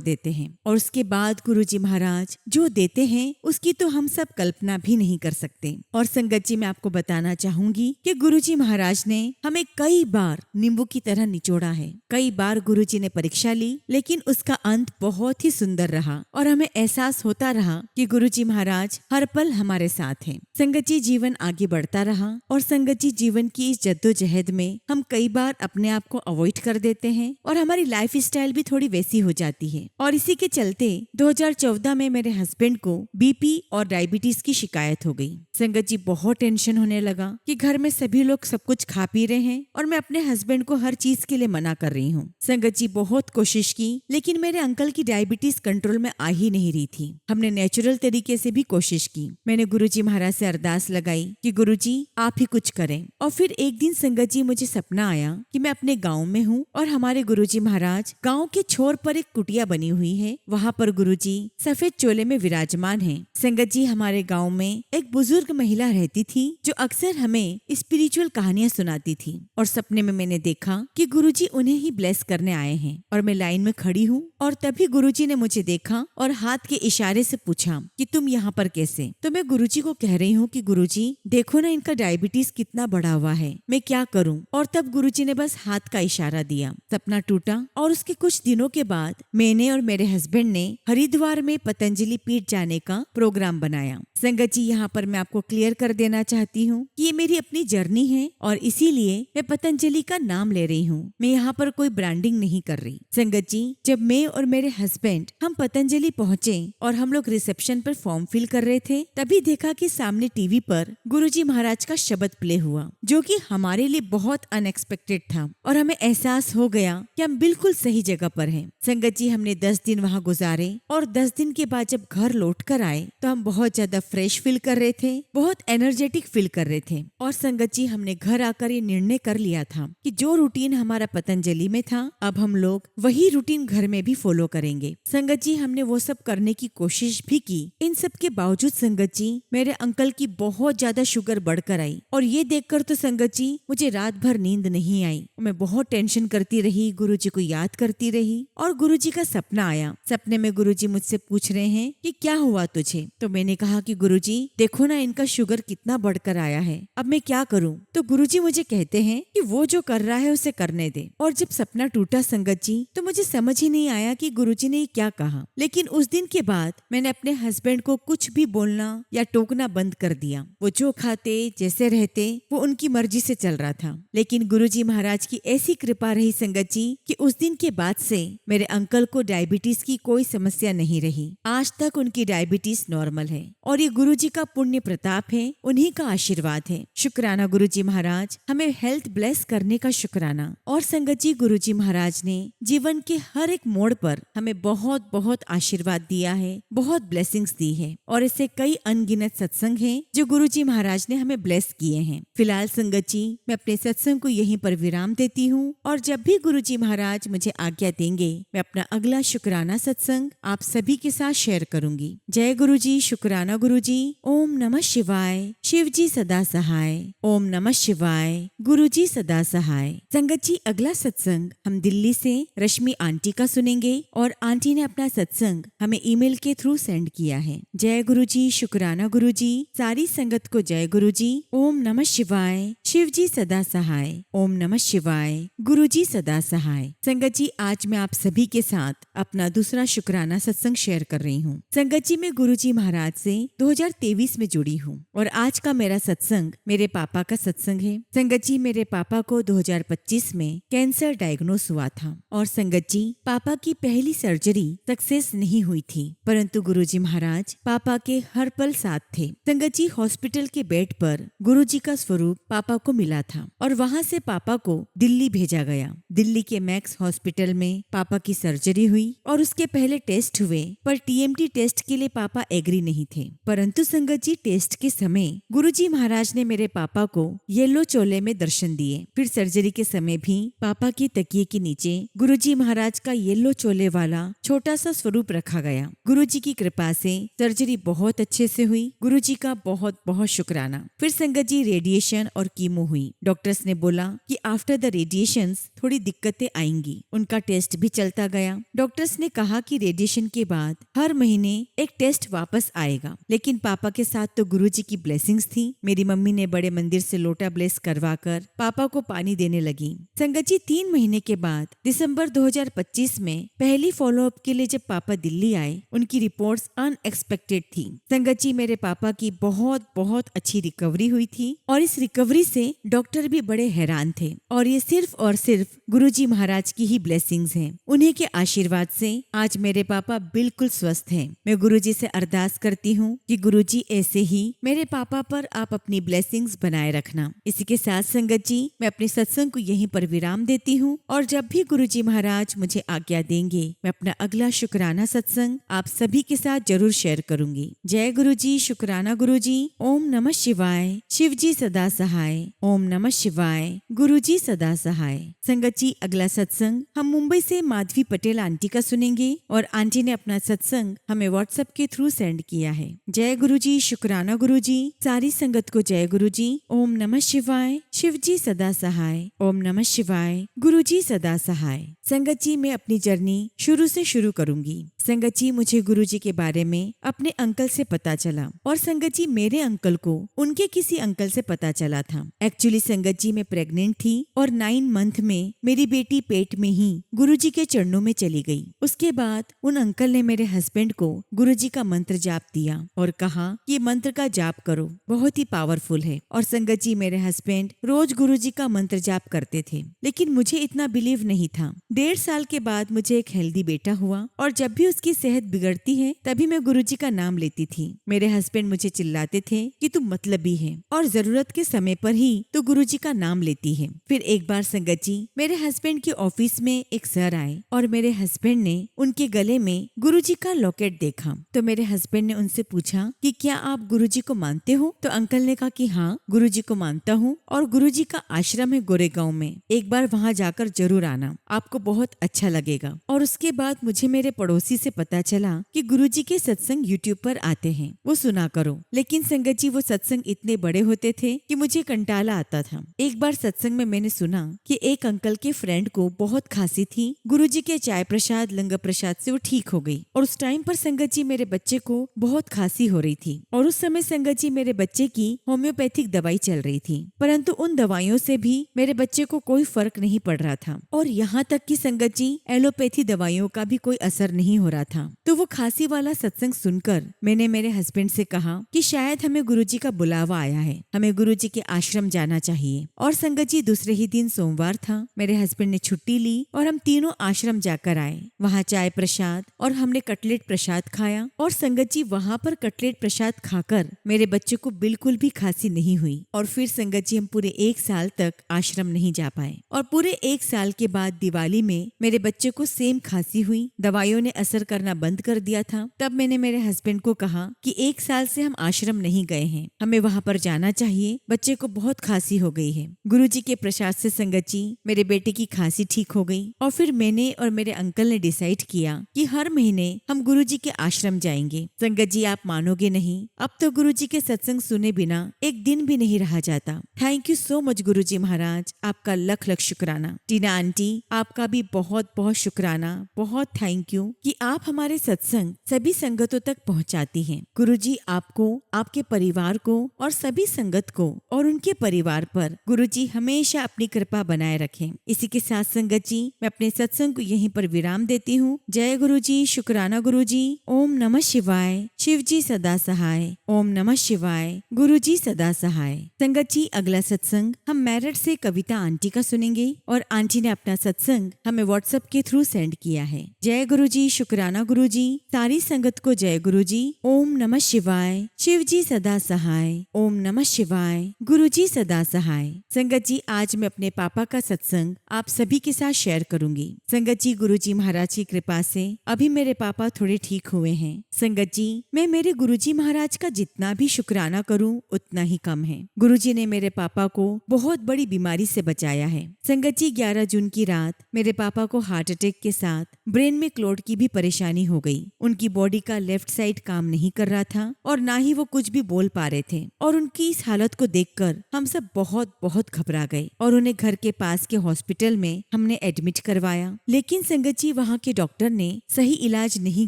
देते हैं और उसके बाद गुरुजी महाराज जो देते हैं उसकी तो हम सब कल्पना भी नहीं कर सकते। और संगत जी मैं आपको बताना चाहूंगी कि गुरुजी महाराज ने हमें कई बार नींबू की तरह निचोड़ा है, कई बार गुरुजी ने परीक्षा ली, लेकिन उसका अंत बहुत ही सुंदर रहा और हमें एहसास होता रहा कि गुरुजी महाराज हर पल हमारे साथ हैं। संगत जी जीवन आगे बढ़ता रहा और संगत जी जीवन की इस जद्दोजहद में हम कई बार अपने आप को अवॉइड कर देते हैं और हमारी लाइफ स्टाइल भी थोड़ी वैसी हो जाती है। और इसी के चलते 2014 में मेरे हस्बैंड को BP और डायबिटीज की शिकायत हो गई। संगत जी बहुत टेंशन होने लगा कि घर में सभी लोग सब कुछ खा पी रहे हैं और मैं अपने हस्बैंड को हर चीज के लिए मना कर रही हूँ। संगत जी बहुत कोशिश की लेकिन मेरे अंकल की डायबिटीज कंट्रोल में आ ही नहीं रही थी। हमने नेचुरल तरीके से भी कोशिश की। मैंने गुरुजी महाराज से अरदास लगाई कि गुरुजी आप ही कुछ करें। और फिर एक दिन संगत जी मुझे सपना आया कि मैं अपने गाँव में हूँ और हमारे गुरुजी महाराज गाँव के छोर पर एक कुटिया बनी हुई है, वहाँ पर गुरुजी सफेद चोले में विराजमान है। संगत जी हमारे गाँव में एक बुजुर्ग महिला रहती थी जो अक्सर हमें स्पिरिचुअल कहानियां सुनाती थी और सपने में मैंने देखा कि गुरुजी उन्हें ही ब्लेस करने आए हैं और मैं लाइन में खड़ी हूँ और तभी गुरुजी ने मुझे देखा और हाथ के इशारे से पूछा कि तुम यहाँ पर कैसे। तो मैं गुरुजी को कह रही हूँ कि गुरुजी देखो ना इनका डायबिटीज कितना बढ़ा हुआ है, मैं क्या करूँ। और तब गुरुजी ने बस हाथ का इशारा दिया, सपना टूटा। और उसके कुछ दिनों के बाद मैंने और मेरे हस्बैंड ने हरिद्वार में पतंजलि पीठ जाने का प्रोग्राम बनाया। संगत जी यहाँ पर मैं आपको क्लियर कर देना चाहती हूँ कि ये मेरी अपनी जर्नी है और इसीलिए मैं पतंजलि का नाम ले रही हूँ, मैं यहाँ पर कोई ब्रांडिंग नहीं कर रही। संगत जी जब मैं और मेरे हस्बैंड हम पतंजलि पहुँचे और हम लोग रिसेप्शन पर फॉर्म फिल कर रहे थे, तभी देखा कि सामने टीवी पर गुरुजी महाराज का शब्द प्ले हुआ जो कि हमारे लिए बहुत अनएक्सपेक्टेड था और हमें एहसास हो गया कि हम बिल्कुल सही जगह पर हैं। संगत जी हमने 10 दिन वहाँ गुजारे और 10 दिन के बाद जब घर लौट कर आए तो हम बहुत ज्यादा फ्रेश फील कर रहे थे, बहुत एनर्जेटिक फील कर रहे थे। और संगत जी हमने घर आकर ये निर्णय कर लिया था कि जो रूटीन हमारा पतंजलि में था अब हम लोग वही रूटीन घर में भी फॉलो करेंगे। संगत जी हमने वो सब करने की कोशिश भी की। इन सब के बावजूद संगत जी मेरे अंकल की बहुत ज्यादा शुगर बढ़कर आई और ये देखकर तो संगत जी मुझे रात भर नींद नहीं आई। मैं बहुत टेंशन करती रही, गुरुजी को याद करती रही और गुरुजी का सपना आया। सपने में गुरुजी मुझसे पूछ रहे हैं कि क्या हुआ तुझे। तो मैंने कहा कि गुरुजी देखो ना इनका शुगर कितना बढ़कर आया है, अब मैं क्या करूं। तो गुरुजी मुझे कहते हैं कि वो जो कर रहा है उसे करने दे। और जब सपना टूटा संगत जी तो मुझे समझ ही नहीं आया कि गुरुजी ने क्या कहा। लेकिन उस दिन के बाद मैंने अपने हस्बैंड को कुछ भी बोलना या टोकना बंद कर दिया। वो जो खाते जैसे रहते वो उनकी मर्जी से चल रहा था। लेकिन गुरुजी महाराज की ऐसी कृपा रही संगत जी कि उस दिन के बाद से मेरे अंकल को डायबिटीज की कोई समस्या नहीं रही। आज तक उनकी डायबिटीज नॉर्मल है और ये गुरुजी का पुण्य प्रताप है, उन्हीं का आशीर्वाद है। शुक्राना गुरुजी महाराज, हमें हेल्थ ब्लेस करने का शुक्राना। और संगत जी गुरुजी महाराज ने जीवन के हर एक मोड़ पर हमें बहुत बहुत आशीर्वाद दिया है, बहुत ब्लेसिंग्स दी है और ऐसे कई अनगिनत सत्संग हैं जो गुरुजी महाराज ने हमें ब्लेस किए हैं। फिलहाल संगत जी मैं अपने सत्संग को यहीं पर विराम देती हूँ और जब भी गुरुजी महाराज मुझे आज्ञा देंगे मैं अपना अगला शुक्राना सत्संग आप सभी के साथ शेयर करूंगी। जय गुरुजी, शुक्राना गुरुजी। ओम नमः शिवाय। शिव जी सदा सहाय। ओम नमः शिवाय। गुरुजी सदा सहाय। संगत जी अगला सत्संग हम दिल्ली से रश्मि आंटी का सुनेंगे और आंटी ने अपना सत्संग हमें ईमेल के थ्रू सेंड किया है। जय गुरुजी, शुक्राना गुरुजी। सारी संगत को जय गुरुजी। ओम नमः शिवाय। शिव जी सदा सहाय। ओम नमः शिवाय। गुरुजी सदा सहाय। संगत जी आज मैं आप सभी के साथ अपना दूसरा शुक्राना सत्संग शेयर कर रही रही हूँ। संगत जी, मैं गुरुजी महाराज से 2023 में जुड़ी हूँ और आज का मेरा सत्संग मेरे पापा का सत्संग है। संगत जी, मेरे पापा को 2025 में कैंसर डायग्नोस हुआ था और संगत जी, पापा की पहली सर्जरी सक्सेस नहीं हुई थी, परंतु गुरुजी महाराज पापा के हर पल साथ थे। संगत जी, हॉस्पिटल के बेड पर गुरुजी का स्वरूप पापा को मिला था और वहाँ से पापा को दिल्ली भेजा गया। दिल्ली के मैक्स हॉस्पिटल में पापा की सर्जरी हुई और उसके पहले टेस्ट हुए, पर टीएमटी टेस्ट के लिए पापा एग्री नहीं थे। परंतु संगत जी, टेस्ट के समय गुरुजी महाराज ने मेरे पापा को येलो चोले में दर्शन दिए। फिर सर्जरी के समय भी पापा की तकिए के नीचे गुरुजी महाराज का येलो चोले वाला छोटा सा स्वरूप रखा गया। गुरुजी की कृपा से सर्जरी बहुत अच्छे से हुई। गुरुजी का बहुत बहुत शुक्राना। फिर संगत जी, रेडिएशन और कीमो हुई। डॉक्टर्स ने बोला कि आफ्टर द रेडिएशंस थोड़ी दिक्कतें आएंगी। उनका टेस्ट भी चलता गया। डॉक्टर्स ने कहा कि रेडिएशन के बाद हर महीने एक टेस्ट वापस आएगा, लेकिन पापा के साथ तो गुरुजी की ब्लेसिंग्स थी। मेरी मम्मी ने बड़े मंदिर से लोटा ब्लेस करवाकर पापा को पानी देने लगी। संगत जी, 3 महीने के बाद दिसंबर 2025 में पहली फॉलोअप के लिए जब पापा दिल्ली आए, उनकी रिपोर्ट्स अनएक्सपेक्टेड थी। संगत जी, मेरे पापा की बहुत बहुत अच्छी रिकवरी हुई थी और इस रिकवरी से डॉक्टर भी बड़े हैरान थे और ये सिर्फ और सिर्फ गुरुजी महाराज की ही ब्लेसिंग्स हैं। उन्हीं के आशीर्वाद से आज मेरे पापा बिल्कुल स्वस्थ हैं। मैं गुरुजी से अरदास करती हूँ कि गुरुजी ऐसे ही मेरे पापा पर आप अपनी ब्लेसिंग्स बनाए रखना। इसी के साथ संगत जी, मैं अपने सत्संग को यहीं पर विराम देती हूँ और जब भी गुरुजी महाराज मुझे आज्ञा देंगे, मैं अपना अगला शुक्राना सत्संग आप सभी के साथ जरूर शेयर करूंगी। जय गुरुजी, शुक्राना गुरुजी। ओम नमः शिवाय। शिव जी सदा सहाय। ओम नमः शिवाय। गुरुजी सदा सहाय। संगत जी, अगला सत्संग हम मुंबई से माधवी पटेल आंटी का सुनेंगे और आंटी ने अपना सत्संग हमें व्हाट्सएप के थ्रू सेंड किया है। जय गुरुजी, शुक्राना गुरुजी। सारी संगत को जय गुरुजी। ओम नमः शिवाय। शिव जी सदा सहाय। ओम नमः शिवाय। गुरुजी सदा सहाय। संगत जी, मैं अपनी जर्नी शुरू से शुरू करूंगी। संगत जी, मुझे गुरुजी के बारे में अपने अंकल से पता चला और संगत जी, मेरे अंकल को उनके किसी अंकल से पता चला था। एक्चुअली संगत जी, मैं प्रेग्नेंट थी और 9 मंथ में मेरी बेटी पेट में ही गुरुजी के चरणों में चली गई। उसके बाद उन अंकल ने मेरे हस्बैंड को गुरुजी का मंत्र जाप दिया और कहा ये मंत्र का जाप करो, बहुत ही पावरफुल है। और संगत जी, मेरे हस्बैंड रोज गुरुजी का मंत्र जाप करते थे, लेकिन मुझे इतना बिलीव नहीं था। 1.5 साल के बाद मुझे एक हेल्दी बेटा हुआ और जब भी उसकी सेहत बिगड़ती है तभी मैं गुरुजी का नाम लेती थी। मेरे हस्बैंड मुझे चिल्लाते थे कि तू मतलबी है और जरूरत के समय पर ही तू गुरुजी का नाम लेती है। फिर एक बार संगत जी, मेरे हस्बैंड के ऑफिस में एक सर आए और मेरे हस्बैंड ने उनके गले में गुरुजी का लॉकेट देखा। तो मेरे हस्बैंड ने उनसे पूछा कि क्या आप गुरुजी को मानते हो? तो अंकल ने कहा कि हाँ, गुरुजी को मानता हूँ और गुरुजी का आश्रम है गोरेगांव में, एक बार वहाँ जाकर जरूर आना, आपको बहुत अच्छा लगेगा। और उसके बाद मुझे मेरे पड़ोसी से पता चला कि गुरुजी के सत्संग यूट्यूब पर आते हैं, वो सुना करो। लेकिन संगत जी, वो सत्संग इतने बड़े होते थे कि मुझे कंटाला आता था। एक बार सत्संग में मैंने सुना कि एक अंकल के फ्रेंड को बहुत खांसी थी, गुरुजी के चाय प्रसाद लंगर प्रसाद से वो ठीक हो गई। और उस टाइम पर संगत जी, मेरे बच्चे को बहुत खांसी हो रही थी और उस समय संगत जी, मेरे बच्चे की होम्योपैथिक दवाई चल रही थी, परंतु उन दवाइयों से भी मेरे बच्चे को कोई फर्क नहीं पड़ रहा था और यहाँ तक कि संगत जी, एलोपैथी दवाइयों का भी कोई असर नहीं हो रहा था। तो वो खांसी वाला सत्संग सुनकर मैंने मेरे हस्बैंड से कहा कि शायद हमें गुरुजी का बुलावा आया है, हमें गुरुजी के आश्रम जाना चाहिए। और संगत जी, दूसरे ही दिन सोमवार था, मेरे हस्बैंड ने छुट्टी ली और हम तीनों आश्रम जाकर आए। वहाँ चाय प्रसाद और हमने कटलेट प्रसाद खाया और संगत जी, वहाँ पर कटलेट प्रसाद खाकर मेरे बच्चे को बिल्कुल भी खांसी नहीं हुई। और फिर संगत जी, हम पूरे 1 साल तक आश्रम नहीं जा पाए और पूरे 1 साल के बाद दिवाली में मेरे बच्चे को सेम खांसी हुई, दवाइयों ने असर करना बंद कर दिया था। तब मैंने मेरे हस्बैंड को कहा कि 1 साल से हम आश्रम नहीं गए हैं, हमें वहाँ पर जाना चाहिए, बच्चे को बहुत खांसी हो गई है। गुरुजी के प्रसाद से संगत जी, मेरे बेटे की खांसी ठीक हो गई और फिर मैंने और मेरे अंकल ने डिसाइड किया कि हर महीने हम गुरुजी के आश्रम जाएंगे। संगत जी, आप मानोगे नहीं, अब तो गुरुजी के सत्संग सुने बिना एक दिन भी नहीं रहा जाता। थैंक यू सो मच गुरुजी महाराज, आपका लख लख शुक्राना। टीना आंटी, आपका भी बहुत बहुत शुक्राना, बहुत थैंक यू कि आप हमारे सत्संग सभी संगतों तक पहुंचाती हैं। गुरुजी आपको, आपके परिवार को और सभी संगत को और उनके परिवार पर गुरुजी हमेशा अपनी कृपा बनाए रखें। इसी के साथ संगत जी, मैं अपने सत्संग को यहीं पर विराम देती हूँ। जय गुरुजी, शुक्राना गुरुजी। ओम नमः शिवाय। शिव जी सदा सहाय। ओम नमः शिवाय। गुरुजी सदा सहाय। संगत जी, अगला सत्संग हम मेरठ से कविता आंटी का सुनेंगे और आंटी ने अपना सत्संग हमें व्हाट्सएप के थ्रू सेंड किया है। जय गुरुजी, शुक्राना गुरुजी। सारी संगत को जय गुरुजी। ओम नमः शिवाय। शिव जी सदा सहाय। ओम नमः शिवाय। गुरुजी सदा सहाय। संगत जी, आज मैं अपने पापा का सत्संग आप सभी के साथ शेयर करूंगी। संगत जी, गुरुजी महाराज की कृपा से अभी मेरे पापा थोड़े ठीक हुए हैं। संगत जी, मैं मेरे गुरुजी महाराज का जितना भी शुक्राना करूं उतना ही कम है। गुरुजी ने मेरे पापा को बहुत बड़ी बीमारी से बचाया है। संगत जी, 11 जून की रात मेरे पापा को हार्ट अटैक के साथ ब्रेन में क्लॉट की भी परेशानी हो गई। उनकी बॉडी का लेफ्ट साइड काम नहीं कर रहा था और ना ही वो कुछ भी बोल पा रहे थे और उनकी इस हालत को देखकर हम सब बहुत बहुत घबरा गए और उन्हें घर के पास के हॉस्पिटल में हमने एडमिट करवाया। लेकिन संगत जी, वहाँ के डॉक्टर ने सही इलाज नहीं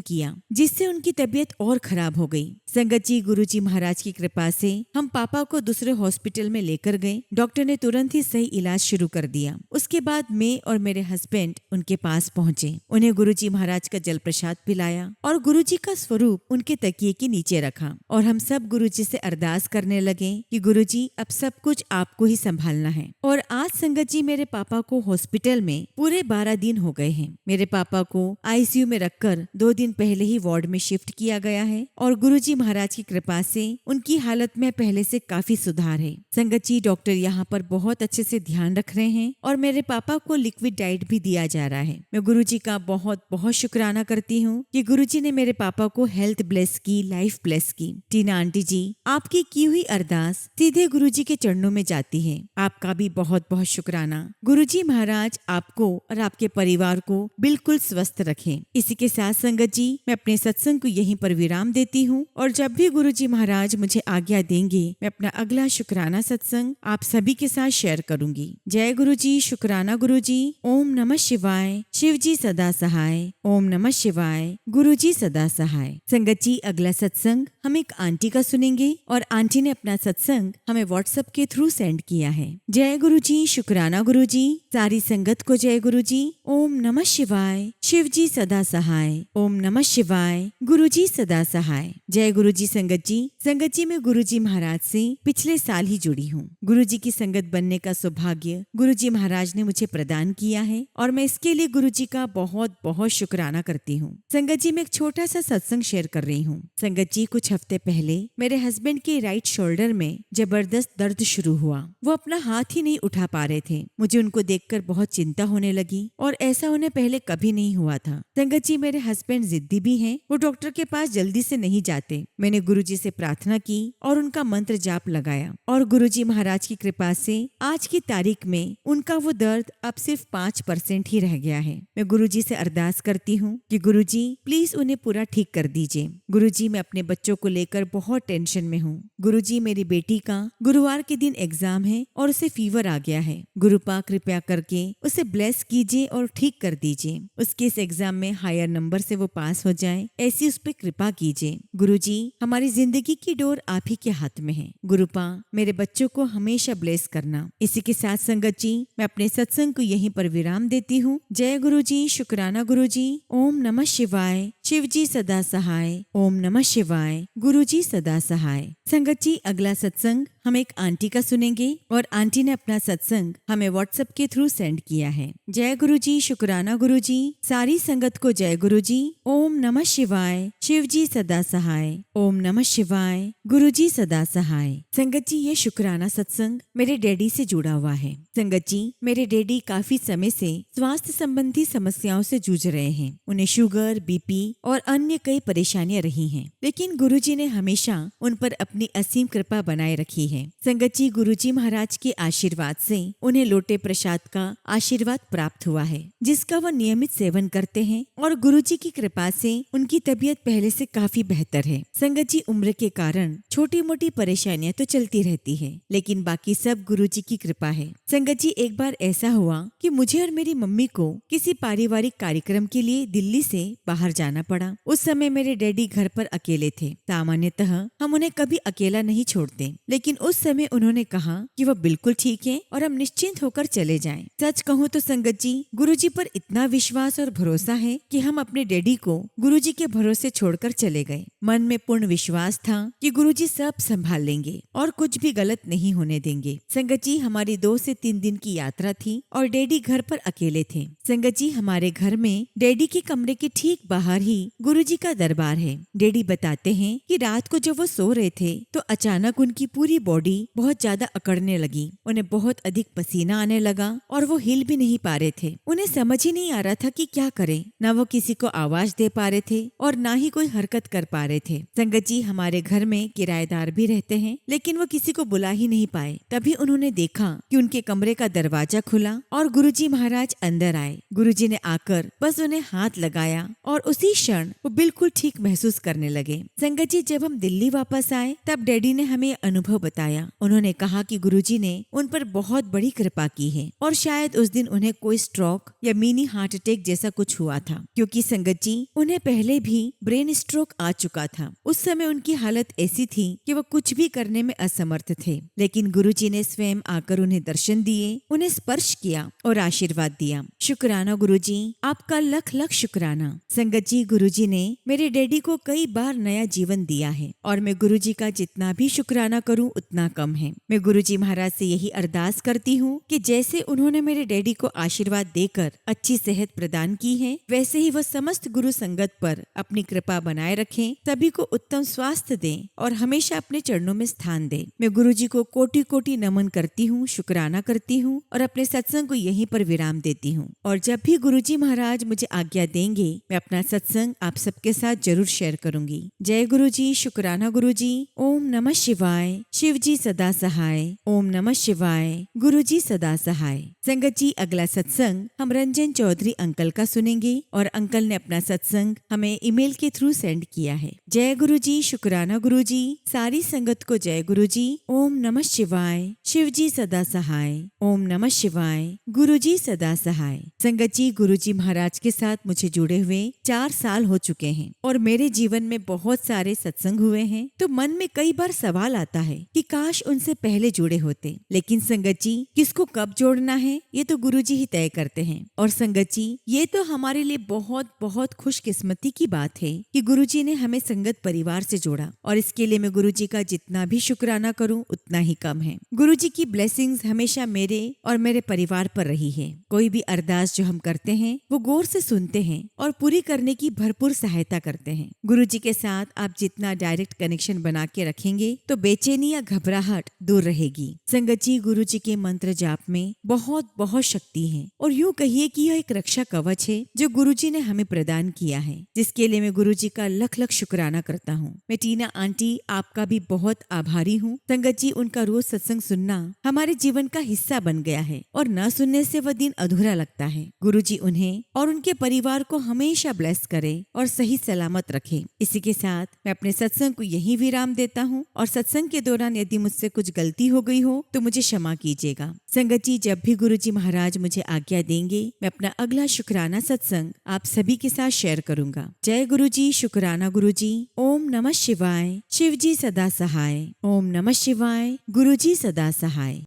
किया, जिससे उनकी तबीयत और खराब हो गई। संगत जी, गुरुजी महाराज की कृपा से हम पापा को दूसरे हॉस्पिटल में लेकर गए। डॉक्टर ने तुरंत ही सही इलाज शुरू कर दिया। उसके बाद मैं और मेरे हस्बैंड उनके पास पहुँचे। उन्हें गुरुजी महाराज का जल प्रसाद पिलाया और गुरुजी का स्वरूप उनके तकिए के नीचे रखा और हम सब गुरुजी से अरदास करने लगे कि गुरुजी, अब सब कुछ आपको ही संभालना है। और आज संगत जी, मेरे पापा को हॉस्पिटल में पूरे 12 दिन हो गए हैं। मेरे पापा को आईसीयू में रखकर 2 दिन पहले ही वार्ड में शिफ्ट किया गया है और गुरुजी महाराज की कृपा से उनकी हालत में पहले से काफी सुधार है। संगत जी, डॉक्टर यहाँ पर बहुत अच्छे से ध्यान रख रहे हैं और मेरे पापा को लिक्विड डाइट भी दिया जा रहा है। मैं गुरुजी का बहुत बहुत शुक्राना करती हूँ कि गुरुजी ने मेरे पापा को हेल्थ ब्लेस की, लाइफ ब्लेस की। टीना आंटी जी, आपकी की हुई अरदास सीधे गुरुजी के चरणों में जाती है। आपका भी बहुत बहुत शुक्राना। गुरुजी महाराज आपको और आपके परिवार को बिल्कुल स्वस्थ रखें। इसी के साथ संगत जी, मैं अपने सत्संग को यहीं पर विराम देती हूँ और जब भी गुरुजी महाराज मुझे आज्ञा देंगे, मैं अपना अगला शुक्राना सत्संग आप सभी के साथ शेयर करूंगी। जय गुरुजी, शुक्राना गुरुजी। ओम नमः शिवाय। शिव जी सदा सहाय। ओम नमः शिवाय। गुरुजी सदा सहाय। संगत जी, अगला सत्संग हम एक आंटी का सुनेंगे और आंटी ने अपना सत्संग हमें व्हाट्सएप के थ्रू सेंड किया है। जय गुरुजी, शुक्राना गुरुजी। सारी संगत को जय गुरुजी। ओम नमः शिवाय। शिव जी सदा सहाय। ओम नमः शिवाय। गुरुजी सदा सहाय। जय गुरुजी। संगत जी, मैं गुरुजी महाराज से पिछले साल ही जुड़ी हूँ। गुरुजी की संगत बनने का सौभाग्य गुरुजी महाराज ने मुझे प्रदान किया है और मैं इसके लिए गुरुजी का बहुत बहुत शुक्राना करती हूँ। संगत जी, मैं एक छोटा सा सत्संग शेयर कर रही हूँ। संगत जी, कुछ हफ्ते पहले मेरे हस्बैंड के राइट शोल्डर में जबरदस्त दर्द शुरू हुआ। वो अपना हाथ ही नहीं उठा पा रहे थे। मुझे उनको देखकर बहुत चिंता होने लगी और ऐसा उन्हें पहले कभी नहीं हुआ था। संगत जी, मेरे हस्बैंड जिद्दी भी हैं। वो डॉक्टर के पास जल्दी से नहीं जाते। मैंने गुरुजी से प्रार्थना की और उनका मंत्र जाप लगाया और गुरुजी महाराज की कृपा से आज की तारीख में उनका वो दर्द अब सिर्फ 5% ही रह गया है। मैं गुरुजी से अरदास करती हूँ कि गुरुजी प्लीज उन्हें पूरा ठीक कर दीजिए। गुरुजी, मैं अपने बच्चों को लेकर बहुत टेंशन में हूँ। गुरुजी, मेरी बेटी का गुरुवार के दिन एग्जाम है और उसे फीवर आ गया है। गुरुपा कृपया करके उसे ब्लेस कीजिए और ठीक कर दीजिए। उसके इस एग्जाम में हायर नंबर से वो पास हो जाए, ऐसी उस पर कृपा कीजिए। गुरुजी, हमारी जिंदगी की डोर आप ही के हाथ में है। गुरुपा, मेरे बच्चों को हमेशा ब्लेस करना। इसी के साथ संगत जी, मैं अपने सत्संग को यहीं पर विराम देती हूँ। जय गुरुजी, शुक्राना गुरुजी। ओम नमः शिवाय। शिव जी सदा सहाय। ओम नमः शिवाय। गुरुजी सदा सहाय। संगत जी, अगला सत्संग हम एक आंटी का सुनेंगे और आंटी ने अपना सत्संग हमें व्हाट्सएप के थ्रू सेंड किया है। जय गुरुजी, शुक्राना गुरुजी। सारी संगत को जय गुरुजी। ओम नमः शिवाय। शिव जी सदा सहाय। ओम नमः शिवाय। गुरुजी सदा सहाय। संगत जी, ये शुक्राना सत्संग मेरे डैडी से जुड़ा हुआ है। संगत जी, मेरे डैडी काफी समय से स्वास्थ्य संबंधी समस्याओं से जूझ रहे हैं। उन्हें शुगर, बीपी और अन्य कई परेशानियां रही हैं, लेकिन गुरुजी ने हमेशा उन पर अपनी असीम कृपा बनाए रखी है। है। संगत जी, गुरुजी महाराज के आशीर्वाद से उन्हें लोटे प्रसाद का आशीर्वाद प्राप्त हुआ है, जिसका वह नियमित सेवन करते हैं और गुरुजी की कृपा से उनकी तबीयत पहले से काफी बेहतर है। संगत जी, उम्र के कारण छोटी मोटी परेशानियां तो चलती रहती है, लेकिन बाकी सब गुरुजी की कृपा है। संगत जी, एक बार ऐसा हुआ कि मुझे और मेरी मम्मी को किसी पारिवारिक कार्यक्रम के लिए दिल्ली से बाहर जाना पड़ा। उस समय मेरे डैडी घर पर अकेले थे। सामान्यतः हम उन्हें कभी अकेला नहीं छोड़ते, लेकिन उस समय उन्होंने कहा कि वह बिल्कुल ठीक है और हम निश्चिंत होकर चले जाएं। सच कहूँ तो संगत जी, गुरुजी पर इतना विश्वास और भरोसा है कि हम अपने डैडी को गुरुजी के भरोसे छोड़कर चले गए। मन में पूर्ण विश्वास था कि गुरुजी सब संभाल लेंगे और कुछ भी गलत नहीं होने देंगे। संगत जी, हमारी 2 से 3 दिन की यात्रा थी और डैडी घर पर अकेले थे। संगत जी, हमारे घर में डैडी के कमरे के ठीक बाहर ही गुरुजी का दरबार है। डैडी बताते हैं कि रात को जब वो सो रहे थे तो अचानक उनकी पूरी बॉडी बहुत ज्यादा अकड़ने लगी। उन्हें बहुत अधिक पसीना आने लगा और वो हिल भी नहीं पा रहे थे। उन्हें समझ ही नहीं आ रहा था कि क्या करें। न वो किसी को आवाज दे पा रहे थे और ना ही कोई हरकत कर पा रहे थे। संगत जी, हमारे घर में किराएदार भी रहते हैं, लेकिन वो किसी को बुला ही नहीं पाए। तभी उन्होंने देखा कि उनके कमरे का दरवाजा खुला और गुरुजी महाराज अंदर आए। गुरुजी ने आकर बस उन्हें हाथ लगाया और उसी क्षण वो बिल्कुल ठीक महसूस करने लगे। संगत जी, जब हम दिल्ली वापस आए तब डैडी ने हमें ये अनुभव बताया। उन्होंने कहा कि गुरुजी ने उन पर बहुत बड़ी कृपा की है और शायद उस दिन उन्हें कोई स्ट्रोक या मिनी हार्ट अटैक जैसा कुछ हुआ था, क्योंकि संगत जी, उन्हें पहले भी ब्रेन स्ट्रोक आ चुका था। उस समय उनकी हालत ऐसी थी कि वो कुछ भी करने में असमर्थ थे, लेकिन गुरुजी ने स्वयं आकर उन्हें दर्शन दिए, उन्हें स्पर्श किया और आशीर्वाद दिया। शुक्राना गुरुजी, आपका लख लख शुक्राना। संगत जी, गुरुजी ने मेरे डैडी को कई बार नया जीवन दिया है और मैं गुरुजी का जितना भी शुक्राना करूं उतना कम है। मैं गुरुजी महाराज से यही अरदास करती हूँ कि जैसे उन्होंने मेरे डैडी को आशीर्वाद देकर अच्छी सेहत प्रदान की है, वैसे ही वह समस्त गुरु संगत पर अपनी कृपा बनाए रखें, सभी को उत्तम स्वास्थ्य दें और हमेशा अपने चरणों में स्थान दें। मैं गुरुजी को कोटि कोटि नमन करती हूँ, शुक्राना करती हूँ और अपने सत्संग को यहीं पर विराम देती हूँ। और जब भी गुरुजी महाराज मुझे आज्ञा देंगे, मैं अपना सत्संग आप सबके साथ जरूर शेयर करूंगी। जय गुरुजी, शुक्राना गुरुजी। ओम नमः शिवाय। शिव जी सदा सहाय। ओम नमः शिवाय। गुरुजी सदा सहाय। संगत जी, अगला सत्संग हम रंजन चौधरी अंकल का सुनेंगे और अंकल ने अपना सत्संग हमें ईमेल के थ्रू सेंड किया है। जय गुरुजी, शुक्राना गुरुजी। सारी संगत को जय गुरुजी। ओम नमः शिवाय। शिव जी सदा सहाय। ओम नमः शिवाय। गुरुजी सदा सहाय। संगत जी, गुरुजी महाराज के साथ मुझे जुड़े हुए 4 साल हो चुके हैं और मेरे जीवन में बहुत सारे सत्संग हुए हैं, तो मन में कई बार सवाल आता है कि काश उनसे पहले जुड़े होते। लेकिन संगत जी, किसको कब जोड़ना है ये तो गुरुजी ही तय करते हैं। और संगत जी, ये तो हमारे लिए बहुत बहुत खुशकिस्मती की बात है कि गुरुजी ने हमें संगत परिवार से जोड़ा और इसके लिए मैं गुरुजी का जितना भी शुक्राना करूं उतना ही कम है। गुरुजी की ब्लेसिंग्स हमेशा मेरे और मेरे परिवार पर रही है। कोई भी अरदास जो हम करते हैं वो गौर से सुनते हैं और पूरी करने की भरपूर सहायता करते हैं। गुरुजी के साथ आप जितना डायरेक्ट कनेक्शन बना के रखेंगे तो बेचैनी या घबराहट दूर रहेगी। संगत जी, गुरुजी के मंत्र जाप में बहुत बहुत शक्ति है और यूँ कहिए कि यह एक रक्षा कवच है जो गुरुजी ने हमें प्रदान किया है, जिसके लिए मैं गुरुजी का लख लख शुक्राना करता हूँ। मैं टीना आंटी आपका भी बहुत आभारी हूँ। संगत जी, उनका रोज सत्संग सुनना हमारे जीवन का हिस्सा बन गया है और न सुनने से वह दिन अधूरा लगता है। गुरुजी उन्हें और उनके परिवार को हमेशा ब्लेस करे और सही सलामत रखे। इसी के साथ मैं अपने सत्संग को यही विराम देता हूँ और सत्संग के दौरान यदि मुझसे कुछ गलती हो गई हो तो मुझे क्षमा कीजिएगा। संगत जी, जब भी गुरुजी महाराज मुझे आज्ञा देंगे, मैं अपना अगला शुक्राना सत्संग आप सभी के साथ शेयर करूंगा। जय गुरुजी, शुक्राना गुरुजी। ओम नमः शिवाय। शिव जी सदा सहाय। ओम नमः शिवाय। गुरुजी सदा सहाय।